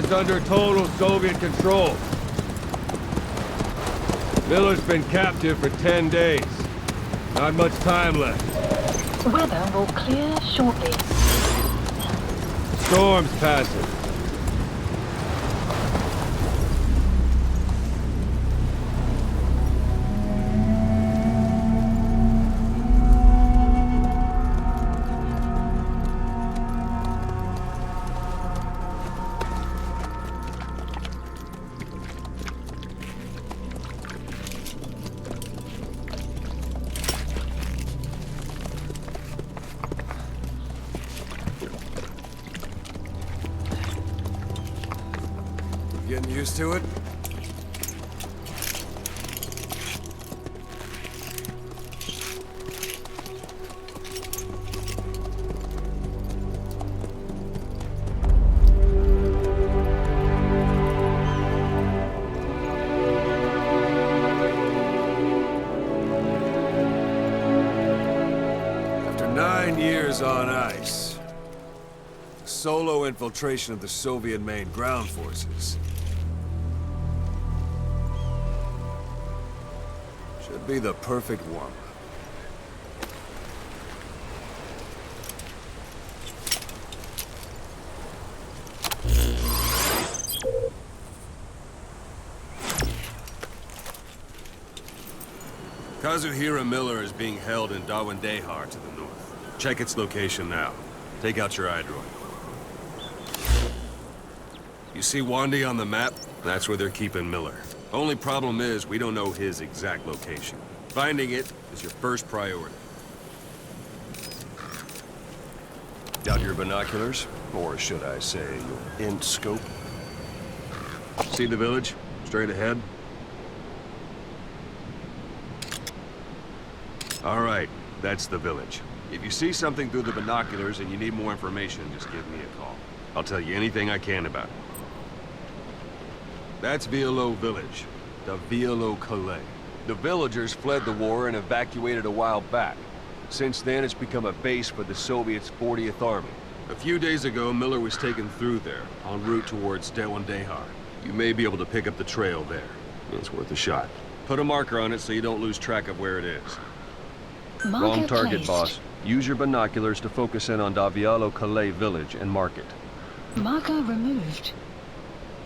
is under total Soviet control. Miller's been captive for 10 days. Not much time left. Weather will clear shortly. Storm's passing. Getting used to it? After 9 years on ice, solo infiltration of the Soviet main ground forces. Should be the perfect warm-up. Kazuhira Miller is being held in Dawandehar to the north. Check its location now. Take out your iDroid. You see Wandi on the map? That's where they're keeping Miller. Only problem is, we don't know his exact location. Finding it is your first priority. Got your binoculars? Or should I say, your int scope? See the village? Straight ahead? All right, that's the village. If you see something through the binoculars and you need more information, just give me a call. I'll tell you anything I can about it. That's Violo Village, the Violo Calais. The villagers fled the war and evacuated a while back. Since then, it's become a base for the Soviets' 40th Army. A few days ago, Miller was taken through there, en route towards Dawandehar. You may be able to pick up the trail there. It's worth a shot. Put a marker on it so you don't lose track of where it is. Wrong target, boss. Use your binoculars to focus in on Violo Calais village and mark it. Marker removed.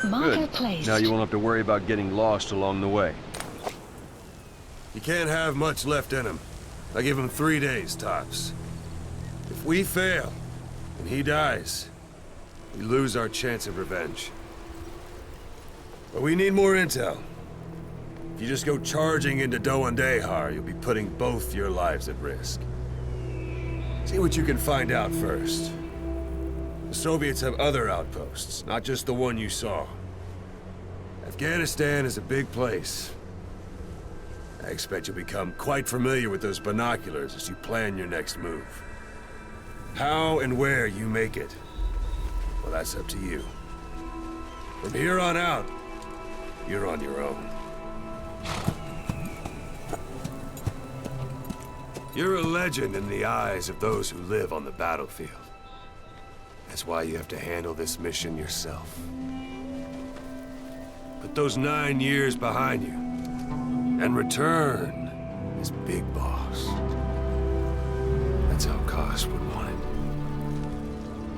Marker Good. placed. Now you won't have to worry about getting lost along the way. You can't have much left in him. I give him 3 days, tops. If we fail, and he dies, we lose our chance of revenge. But we need more intel. If you just go charging into Dawandehar, you'll be putting both your lives at risk. See what you can find out first. The Soviets have other outposts, not just the one you saw. Afghanistan is a big place. I expect you'll become quite familiar with those binoculars as you plan your next move. How and where you make it, well, that's up to you. From here on out, you're on your own. You're a legend in the eyes of those who live on the battlefield. That's why you have to handle this mission yourself. Put those 9 years behind you, and return as Big Boss. That's how Koss would want it.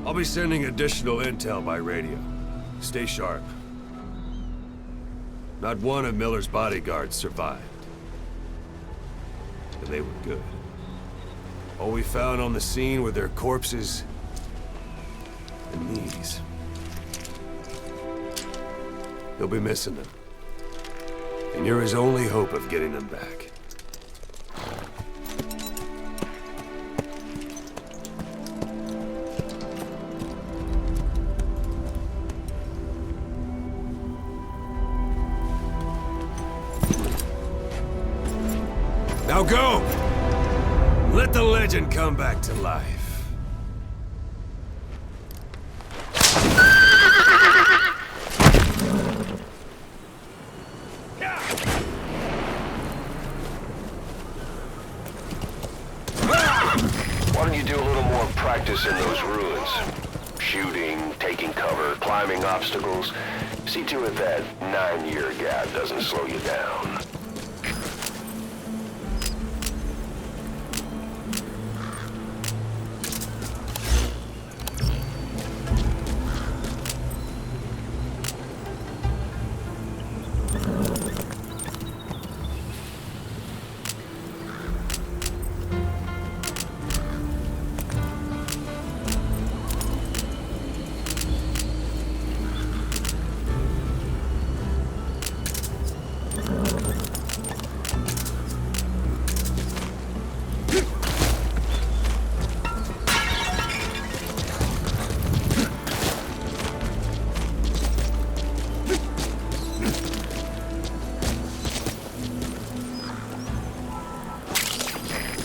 I'll be sending additional intel by radio. Stay sharp. Not one of Miller's bodyguards survived. And they were good. All we found on the scene were their corpses and knees. You'll be missing them. And you're his only hope of getting them back. Now go! Let the legend come back to life. Why don't you do a little more practice in those ruins? Shooting, taking cover, climbing obstacles. See to it that 9-year gap doesn't slow you down.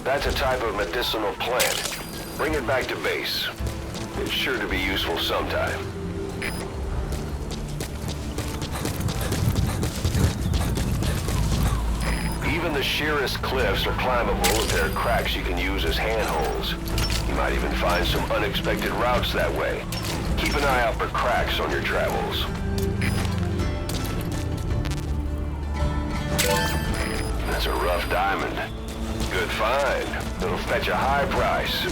That's a type of medicinal plant. Bring it back to base. It's sure to be useful sometime. Even the sheerest cliffs are climbable if there are cracks you can use as handholds. You might even find some unexpected routes that way. Keep an eye out for cracks on your travels. That's a rough diamond. Good find. It'll fetch a high price.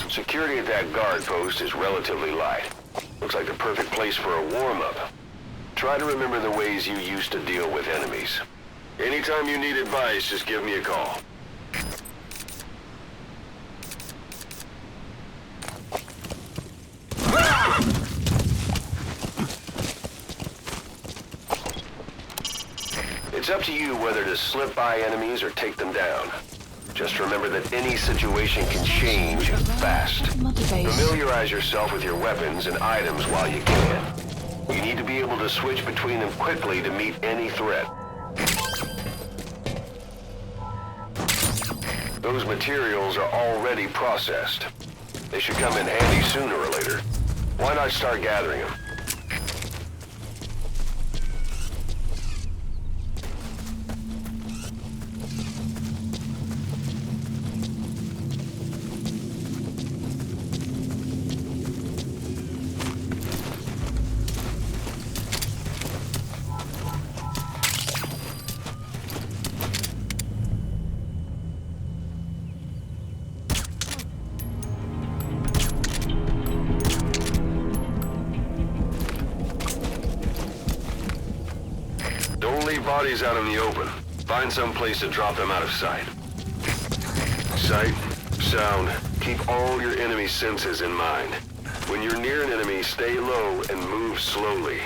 Security at that guard post is relatively light. Looks like the perfect place for a warm-up. Try to remember the ways you used to deal with enemies. Anytime you need advice, just give me a call. It's up to you whether to slip by enemies or take them down. Just remember that any situation can change fast. Familiarize yourself with your weapons and items while you can. You need to be able to switch between them quickly to meet any threat. Those materials are already processed. They should come in handy sooner or later. Why not start gathering them? Bodies out in the open. Find some place to drop them out of sight. Sight, sound, keep all your enemy senses in mind. When you're near an enemy, stay low and move slowly.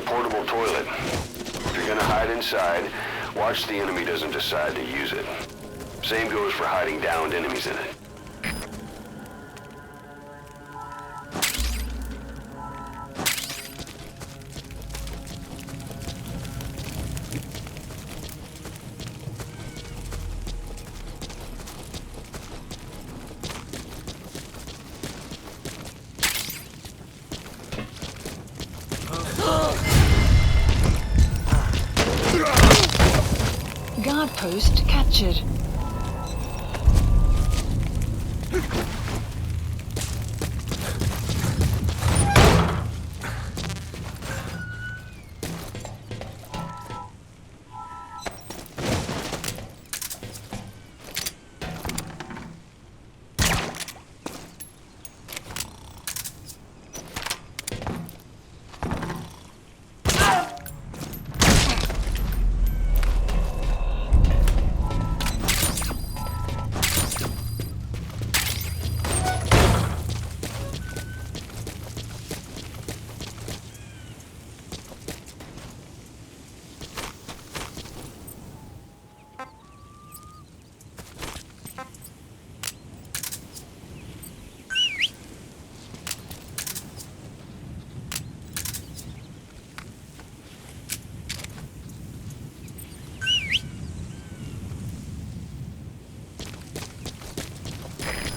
Portable toilet. If you're gonna hide inside, watch the enemy doesn't decide to use it. Same goes for hiding downed enemies in it. Guard post captured.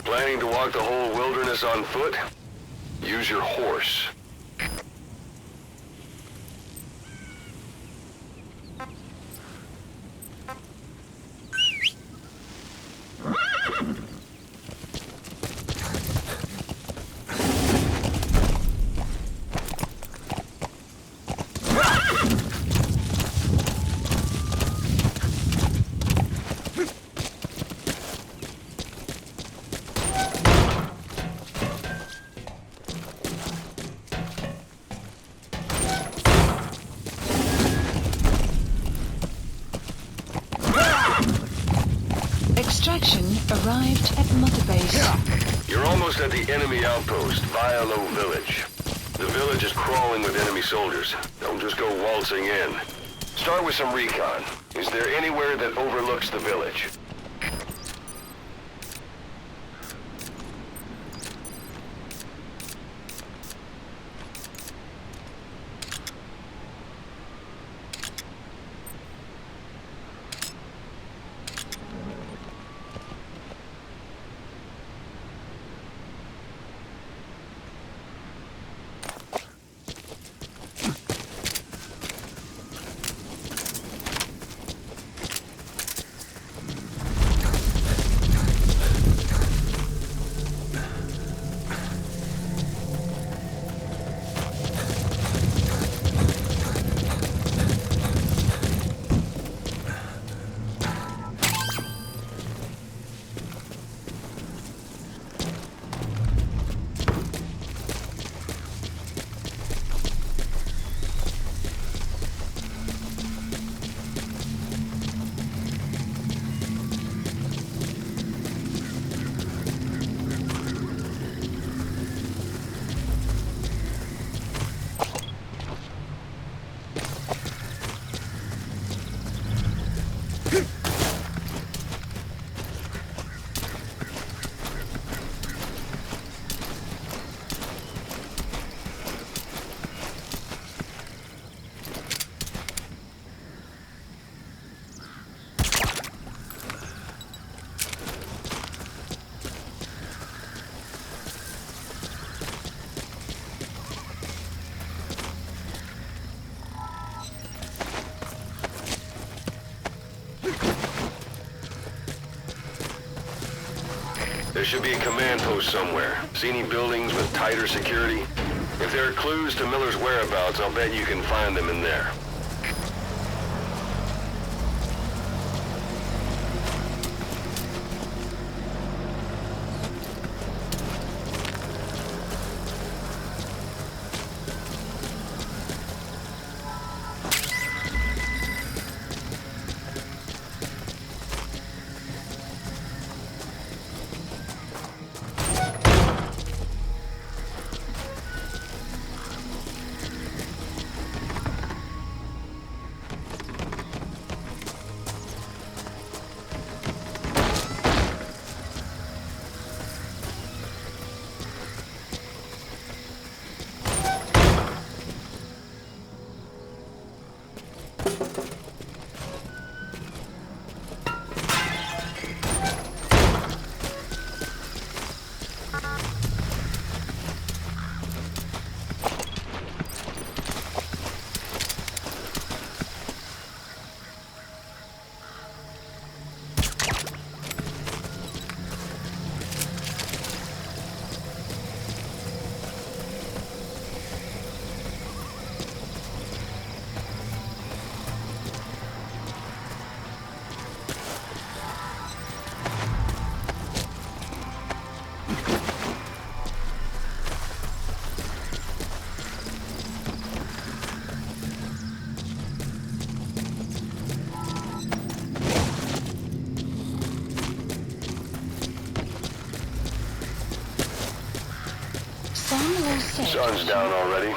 Planning to walk the whole wilderness on foot? Use your horse. Extraction arrived at Mother Base. You're almost at the enemy outpost, Vialo Village. The village is crawling with enemy soldiers. Don't just go waltzing in. Start with some recon. Is there anywhere that overlooks the village? There should be a command post somewhere. See any buildings with tighter security? If there are clues to Miller's whereabouts, I'll bet you can find them in there. Perfect. Sun's down already.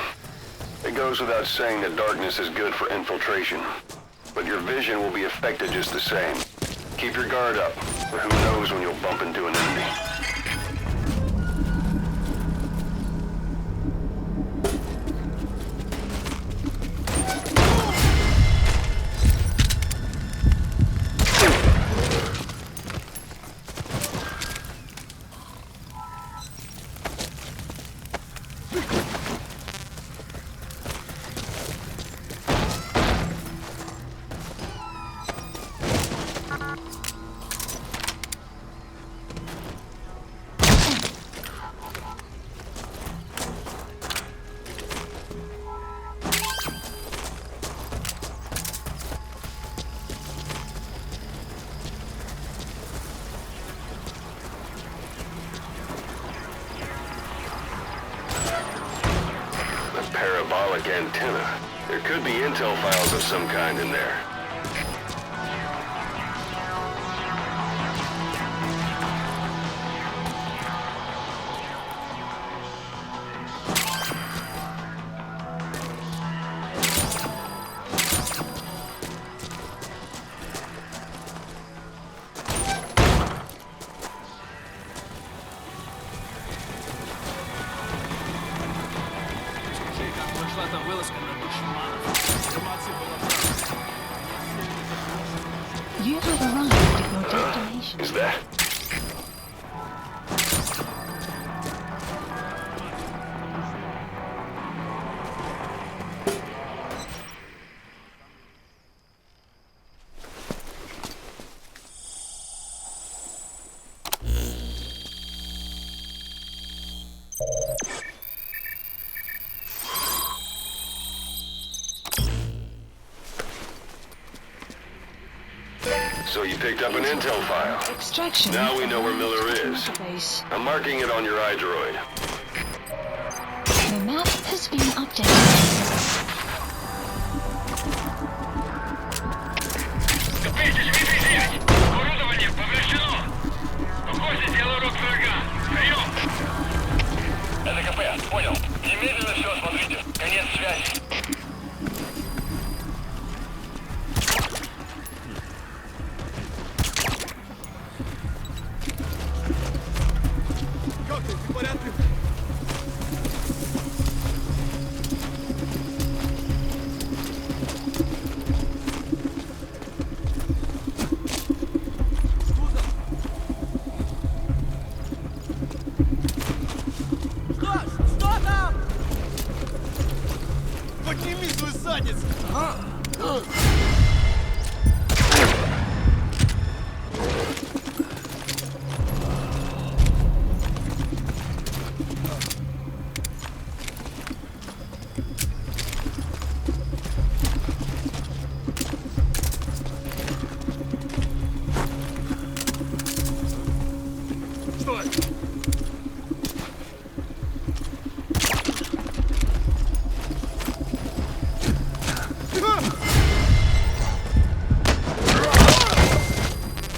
It goes without saying that darkness is good for infiltration. But your vision will be affected just the same. Keep your guard up, or who knows when you'll bump into an enemy. Parabolic antenna. There could be intel files of some kind in there. You have arrived at your destination. Is that? So you picked up an intel file. Extraction. Now we know where Miller is. Base. I'm marking it on your iDroid. The map has been updated. Это КП, понял. Немедленно все осмотрите. Конец связи.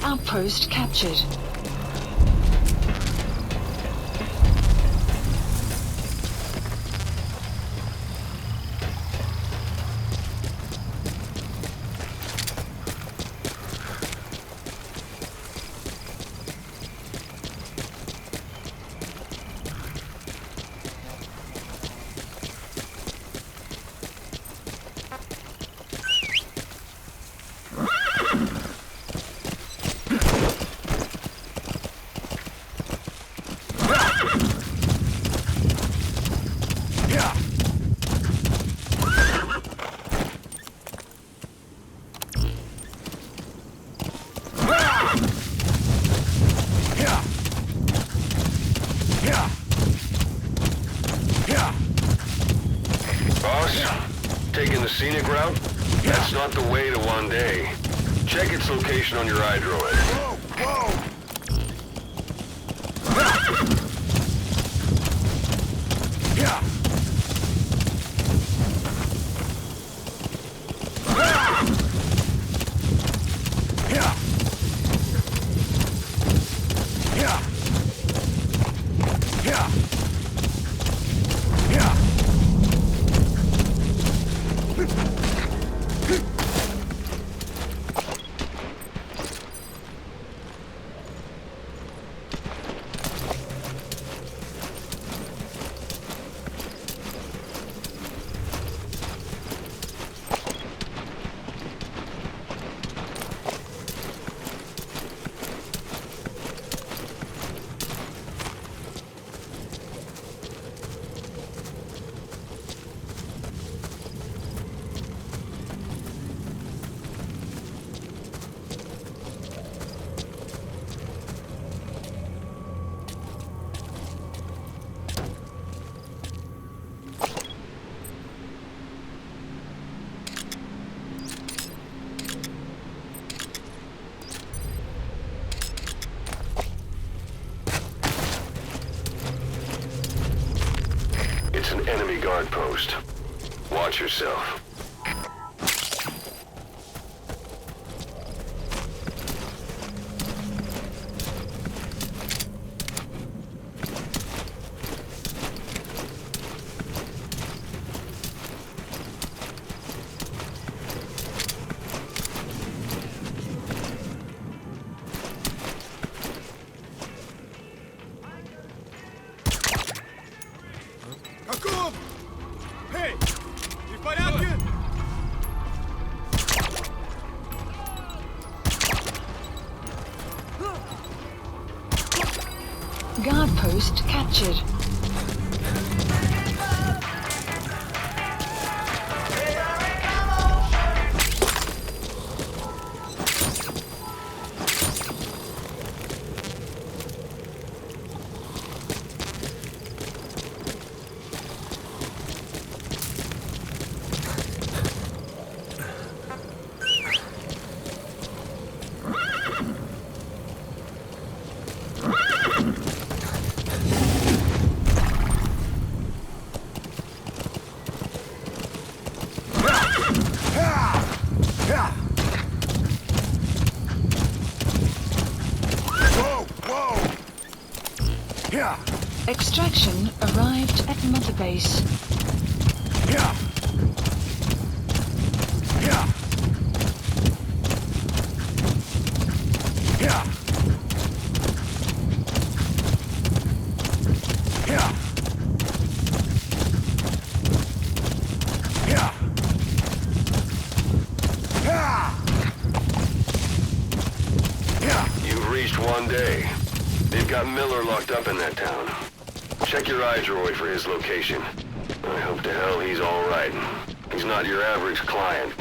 Outpost captured. Taking the scenic route? That's not the way to one day. Check its location on your iDroid. Whoa! Yeah! guard post. Watch yourself. Guard post captured. Extraction arrived at Mother Base. You've reached one day. They've got Miller locked up in that town. Check your iDroid for his location. I hope to hell he's all right. He's not your average client.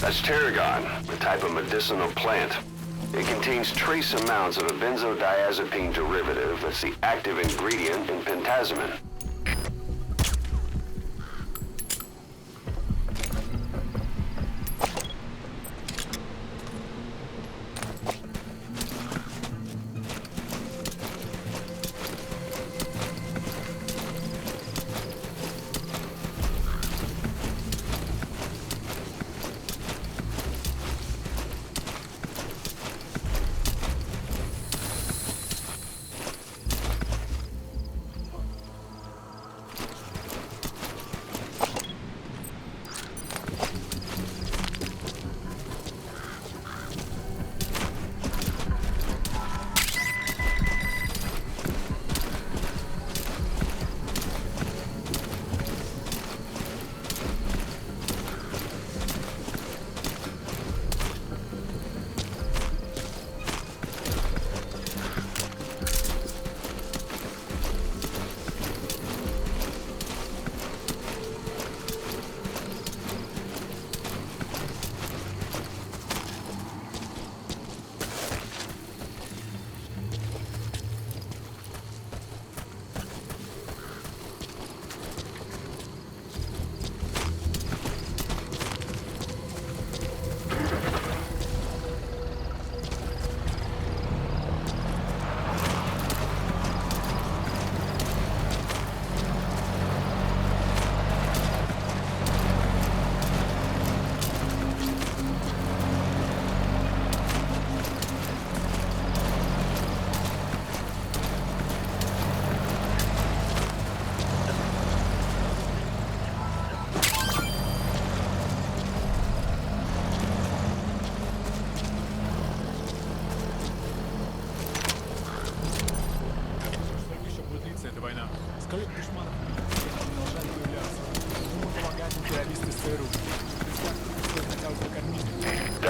That's tarragon, a type of medicinal plant. It contains trace amounts of a benzodiazepine derivative that's the active ingredient in pentazemin.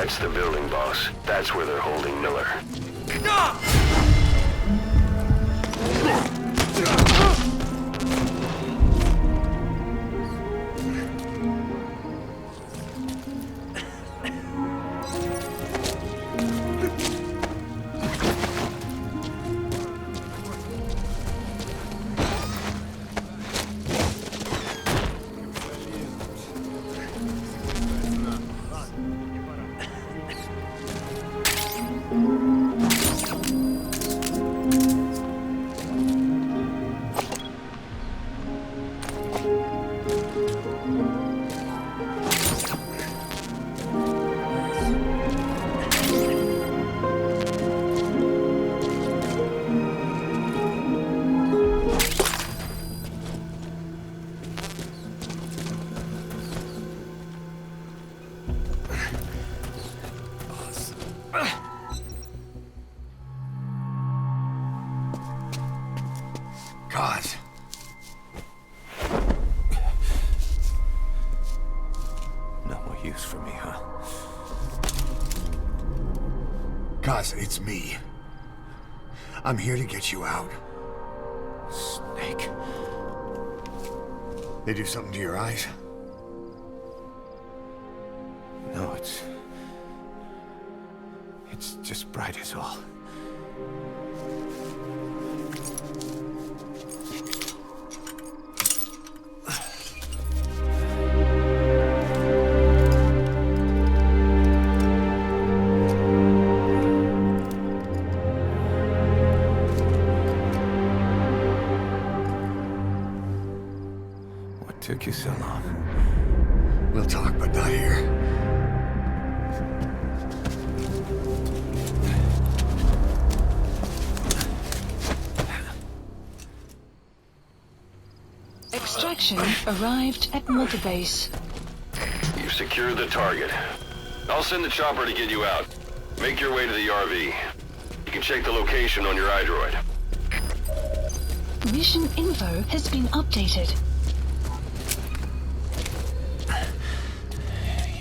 That's the building, boss. That's where they're holding Miller. God. No more use for me, huh? Cause it's me. I'm here to get you out. Snake. They do something to your eyes? No, it's just bright as all. What took you so long? We'll talk, but not here. Extraction arrived at multibase. You've secured the target. I'll send the chopper to get you out. Make your way to the RV. You can check the location on your iDroid. Mission info has been updated.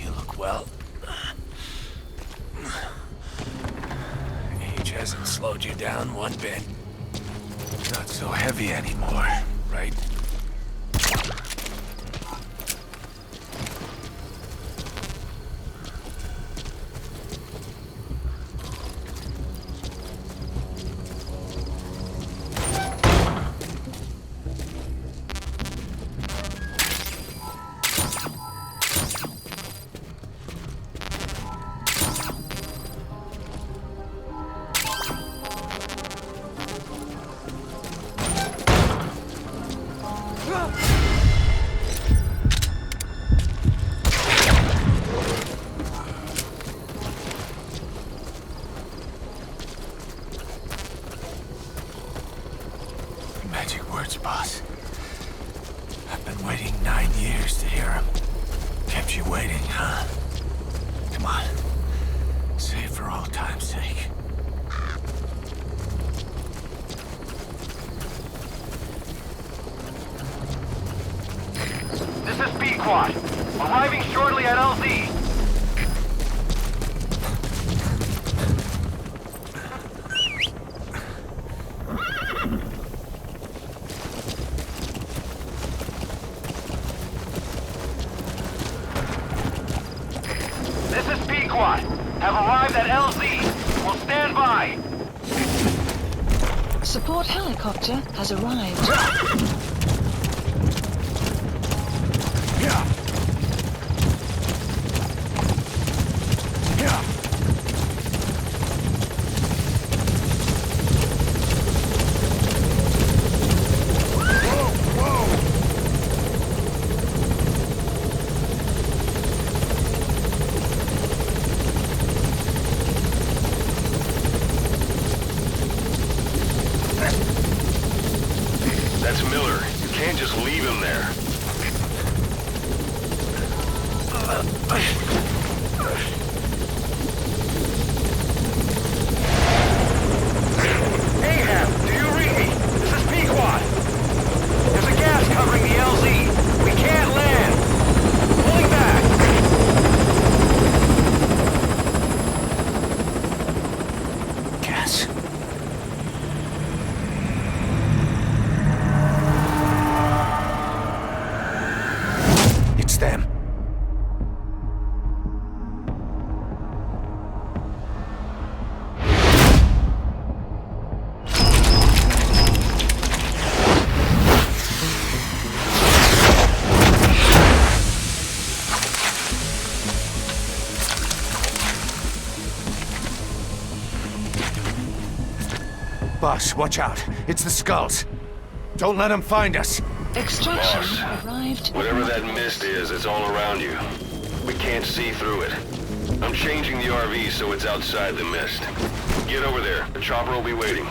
You look well. Age hasn't slowed you down one bit. Not so heavy anymore, right? Magic words, boss. I've been waiting 9 years to hear them. Kept you waiting, huh? Come on. Say it for old time's sake. This is B-Quad. Arriving shortly at LZ. This is B-Quad. Have arrived at LZ. Will stand by. Support helicopter has arrived. That's Miller. You can't just leave him there. Ahab, do you read me? This is B-Quad. There's a gas covering the LZ. We can't land. Pulling back. Boss. It's them. Boss, watch out. It's the skulls. Don't let them find us. Extraction Boss, arrived. whatever that mist is, it's all around you. We can't see through it. I'm changing the RV so it's outside the mist. Get over there. The chopper will be waiting.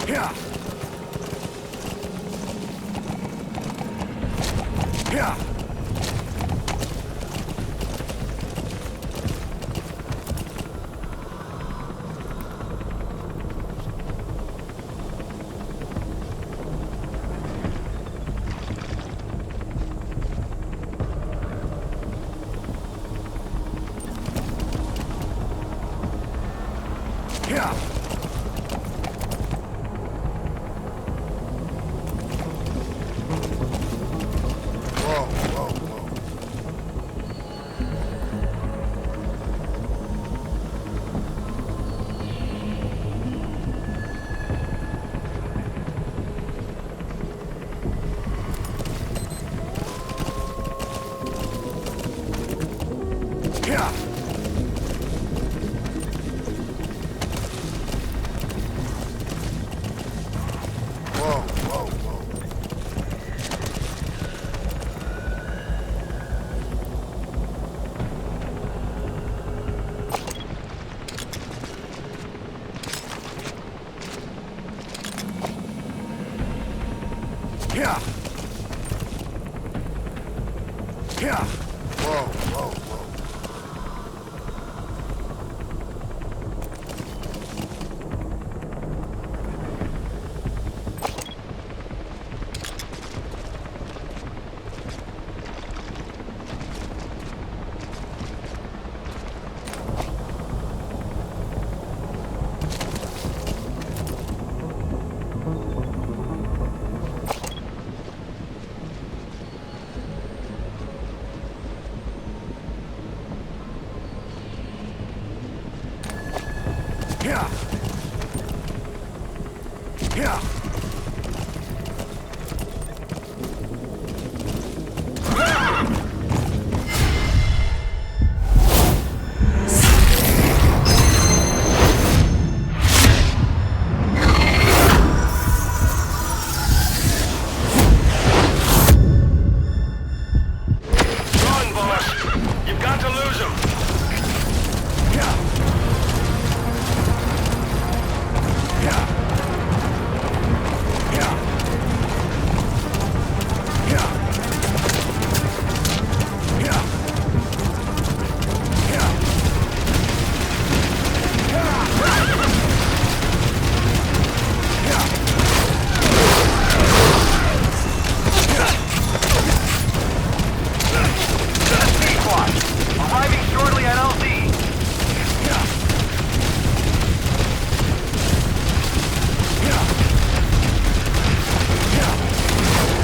Yeah. Yeah. Yeah. Whoa, whoa, whoa. Yeah. Whoa, whoa, whoa. Yeah. Yeah. Whoa, whoa, whoa. Yeah. Yeah. Run, boss! You've got to lose him! Yeah. Yeah. Yeah. Yeah. Yeah. Yeah. Arriving shortly at LZ.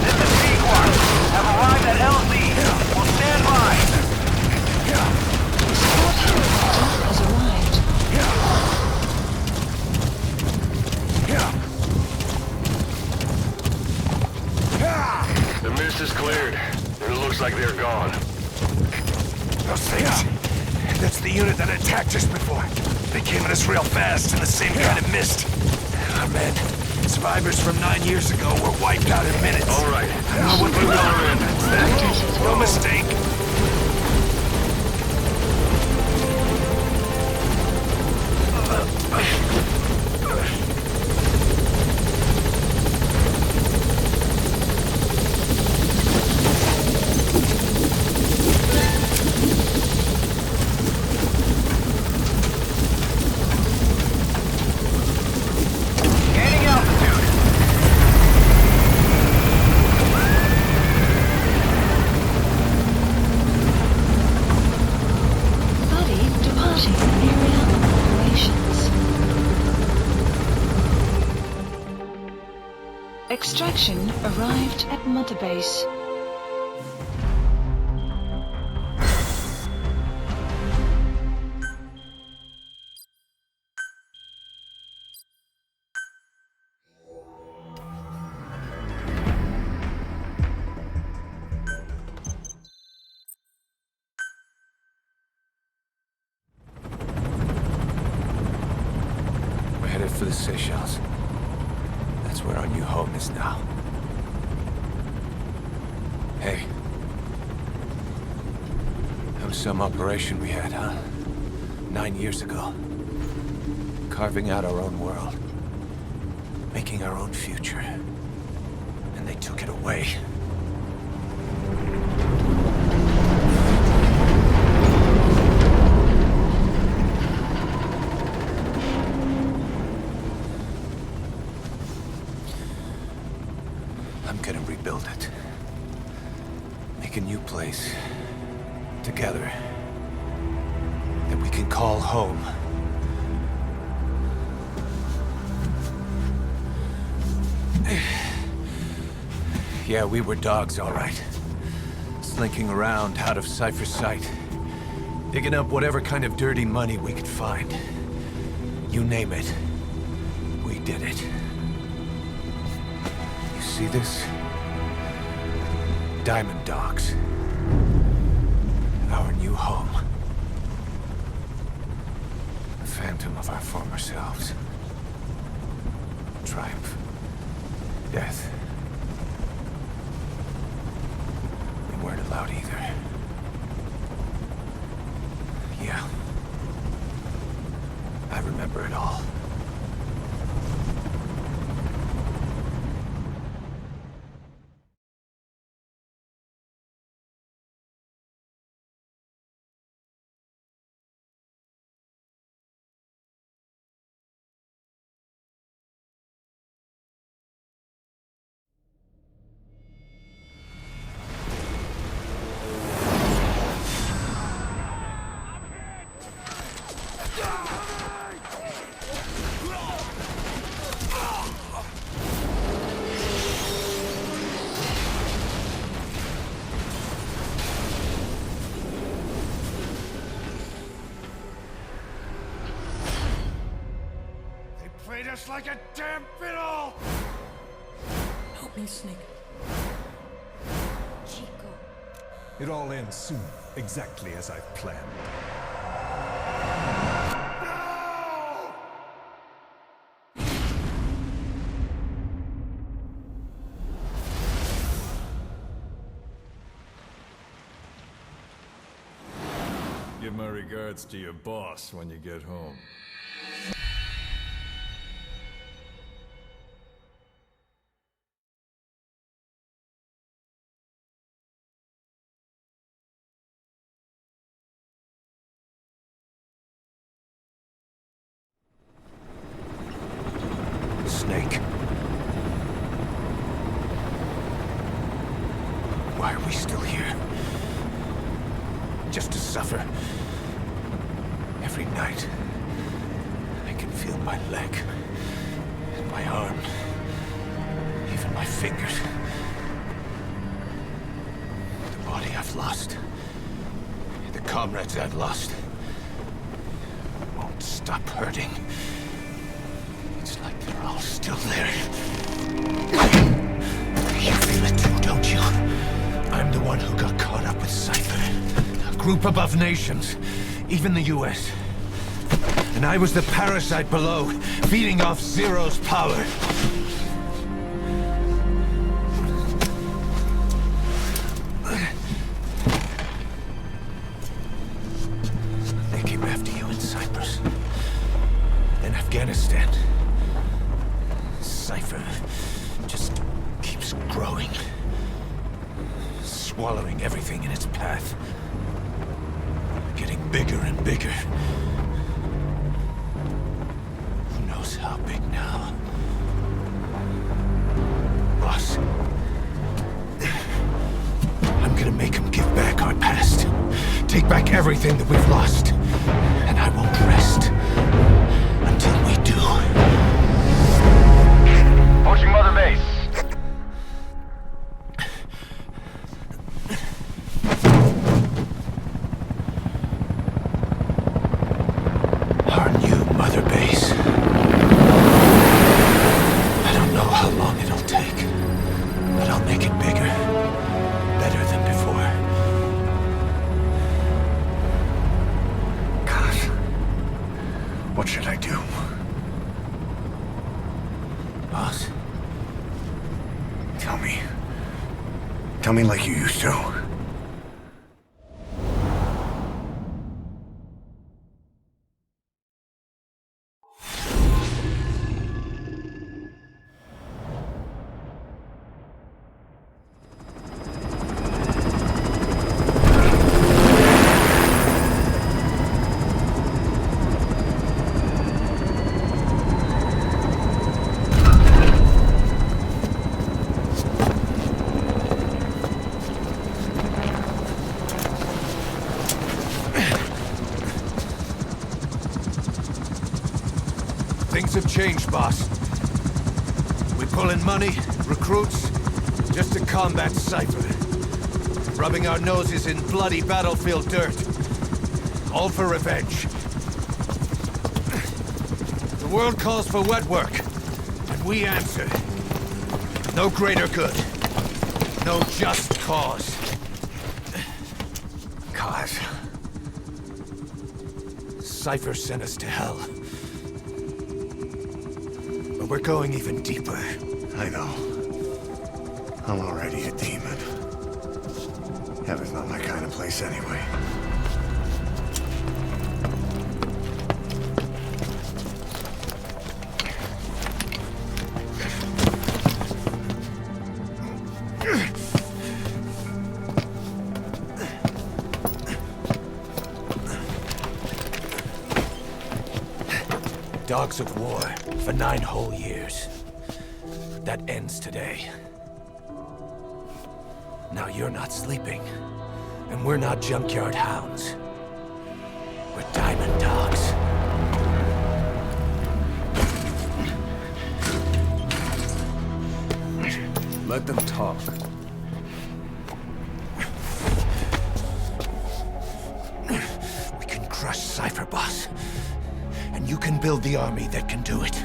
This is P-Quad. Have arrived at LZ. Will stand by. Support helicopter has arrived. The mist is cleared, and it looks like they're gone. Those things. That's the unit that attacked us before. They came at us real fast in the same kind of mist. Our men, survivors from 9 years ago, were wiped out in minutes. All right. I know what we were in. That's that. No mistake. Gaining altitude. Extraction arrived at Mother Base. We're headed for the Seychelles. That's where our new home is now. Hey. That was some operation we had, huh? 9 years ago. Carving out our own world. Making our own future. And they took it away. I'm gonna rebuild it. Make a new place. Together. That we can call home. Yeah, we were dogs, all right. Slinking around out of Cypher's sight. Digging up whatever kind of dirty money we could find. You name it. We did it. You see this? Diamond Dogs. Our new home. A phantom of our former selves. Triumph. Death. We weren't allowed either. Yeah. I remember it all. Played us like a damn fiddle! Help me, Snake. Chico. It all ends soon, exactly as I've planned. Give my regards to your boss when you get home. Snake. Why are we still here? Just to suffer. Every night, I can feel my leg, and my arm, even my fingers. The body I've lost, the comrades I've lost, won't stop hurting. It's like they're all still there. You feel it too, don't you? I'm the one who got caught up with Cypher. A group above nations, even the US. And I was the parasite below, feeding off Zero's power. They came after you in Cyprus. In Afghanistan. Cypher just keeps growing. Swallowing everything in its path. Getting bigger and bigger. Who knows how big now? Boss. I'm gonna make him give back our past. Take back everything that we've lost. And I won't rest until we do. Approaching Mother Base. boss? Tell me. Tell me like you used to. Things have changed, boss. We pull in money, recruits, just to combat Cypher. Rubbing our noses in bloody battlefield dirt. All for revenge. The world calls for wet work, and we answer. No greater good. No just cause. Cause. Cypher sent us to hell. But we're going even deeper. I know. I'm already a demon. Heaven's not my kind of place anyway. Dogs of war for 9 whole years. That ends today. Now you're not sleeping, and we're not junkyard hounds. We're diamond dogs. Let them talk. We can crush Cypher, boss. And you can build the army that can do it.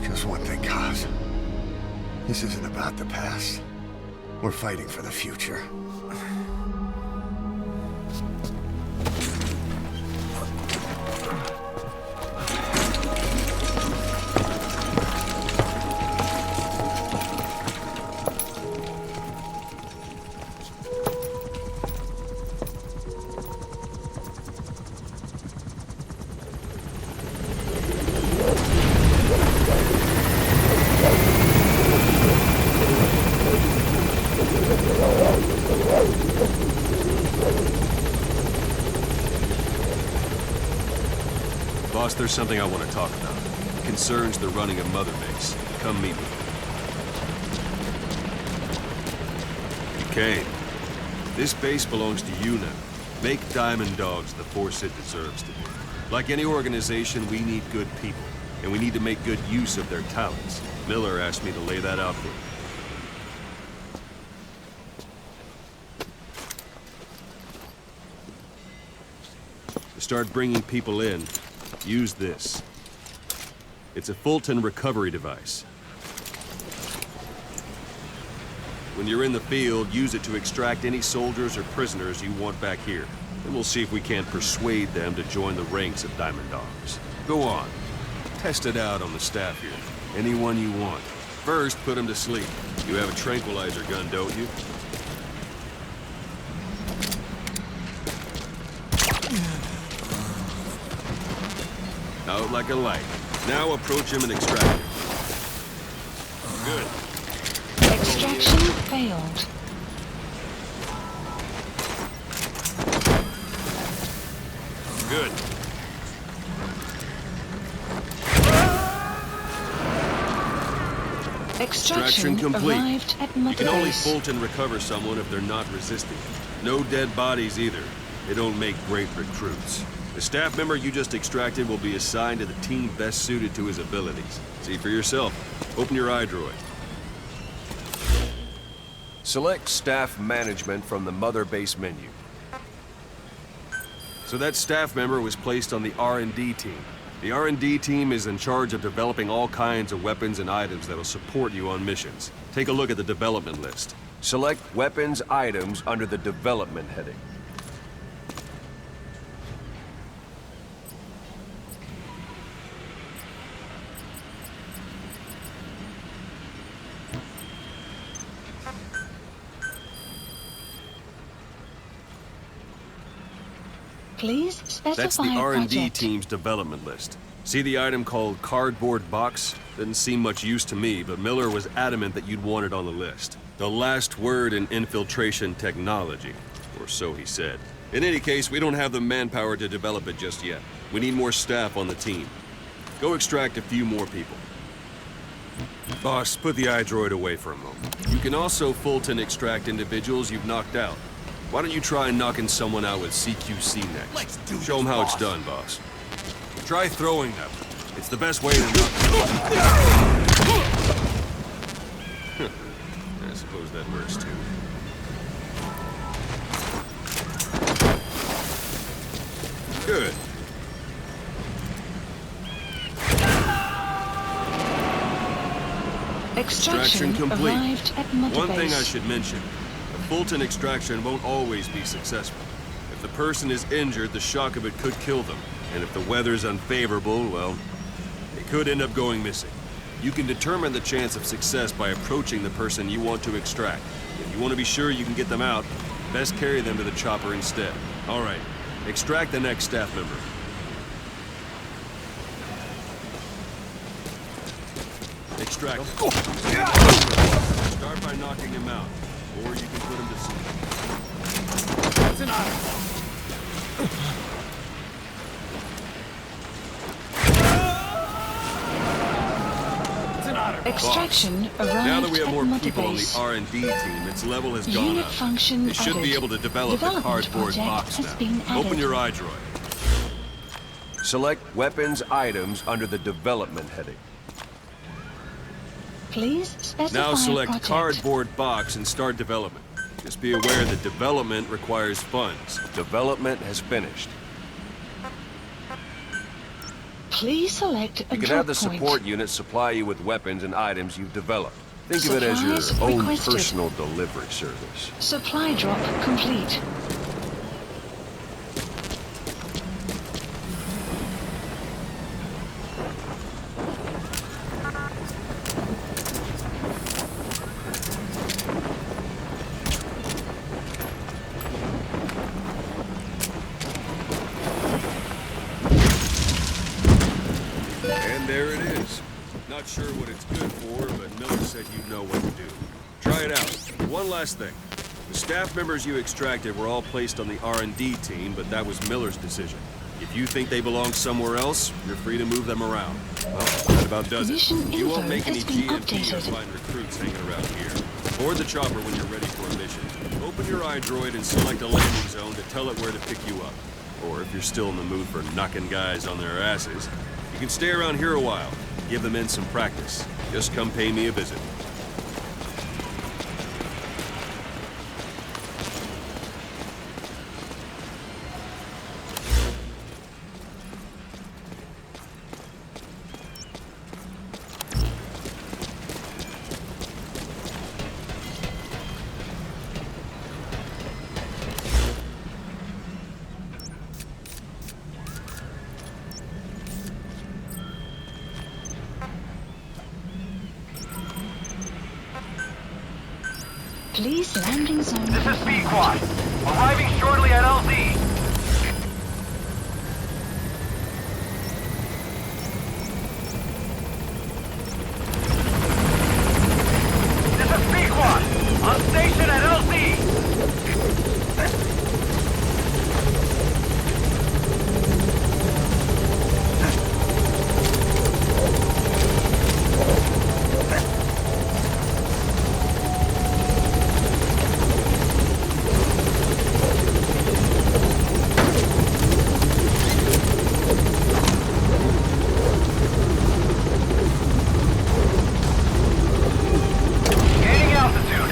Just one thing, Kaz. This isn't about the past. We're fighting for the future. Boss, there's something I want to talk about. It concerns the running of Mother Base. Come meet me. Okay. This base belongs to you now. Make Diamond Dogs the force it deserves to be. Like any organization, we need good people. And we need to make good use of their talents. Miller asked me to lay that out for you. To start bringing people in, use this. It's a Fulton recovery device. When you're in the field, use it to extract any soldiers or prisoners you want back here. Then we'll see if we can't persuade them to join the ranks of Diamond Dogs. Go on. Test it out on the staff here. Anyone you want. First, put them to sleep. You have a tranquilizer gun, don't you? Out like a light. Now approach him and extract him. Good. Extraction failed. Good. Extraction complete. arrived at Mother You can only Base. Fulton recover someone if they're not resisting. No dead bodies either. They don't make great recruits. The staff member you just extracted will be assigned to the team best suited to his abilities. See for yourself. Open your iDroid. Select Staff Management from the Mother Base menu. So that staff member was placed on the R&D team. The R&D team is in charge of developing all kinds of weapons and items that'll support you on missions. Take a look at the development list. Select Weapons Items under the Development heading. Please specify That's the a R&D project. team's development list. See the item called cardboard box? Didn't seem much use to me, but Miller was adamant that you'd want it on the list. The last word in infiltration technology, or so he said. In any case, we don't have the manpower to develop it just yet. We need more staff on the team. Go extract a few more people. Boss, put the iDroid away for a moment. You can also Fulton extract individuals you've knocked out. Why don't you try knocking someone out with CQC next? Let's do Show them this, how it's boss. done, boss. Try throwing them. It's the best way to knock them out. I suppose that works too. Good. Extraction complete. arrived at Mother One thing Base. I should mention. A Fulton extraction won't always be successful. If the person is injured, the shock of it could kill them. And if the weather's unfavorable, well, they could end up going missing. You can determine the chance of success by approaching the person you want to extract. If you want to be sure you can get them out, best carry them to the chopper instead. All right, extract the next staff member. Extract him. Start by knocking him out, or you can put him to sleep. That's an item. Extraction arrived Now that we have at more Mother people on the Base. R&D team, its level has gone Unit up. function They should be added. able to develop the Development cardboard project box has now. been Open added. your iDroid. Select weapons items under the development heading. Please specify Now a select project. cardboard box and start development. Just be aware that development requires funds. Development has finished. Please select a You can drop have the point. support unit supply you with weapons and items you've developed. Think of it as your Supplies own requested. personal delivery service. Supply drop complete. And there it is. Not sure what it's good for, but Miller said you'd know what to do. Try it out. One last thing. The staff members you extracted were all placed on the R&D team, but that was Miller's decision. If you think they belong somewhere else, you're free to move them around. Well, that about does it. Mission You won't info make any has been GMP or updated. find recruits hanging around here. Board the chopper when you're ready for a mission. Open your iDroid and select a landing zone to tell it where to pick you up. Or if you're still in the mood for knocking guys on their asses, you can stay around here a while. Give the men some practice. Just come pay me a visit. Please landing zone. This is Speed Quad. Arriving shortly at LZ. This is Speed Quad. On station at LZ. Gaining altitude.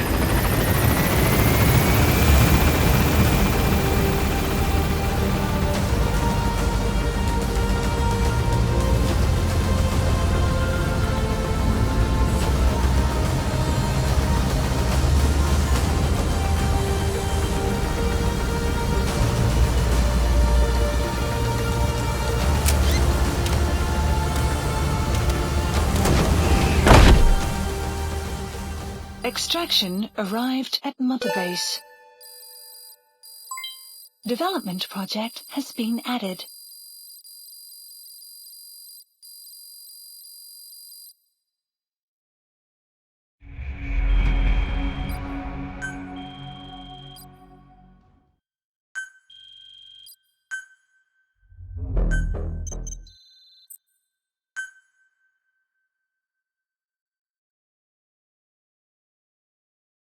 Extraction arrived at Mother Base. Development project has been added.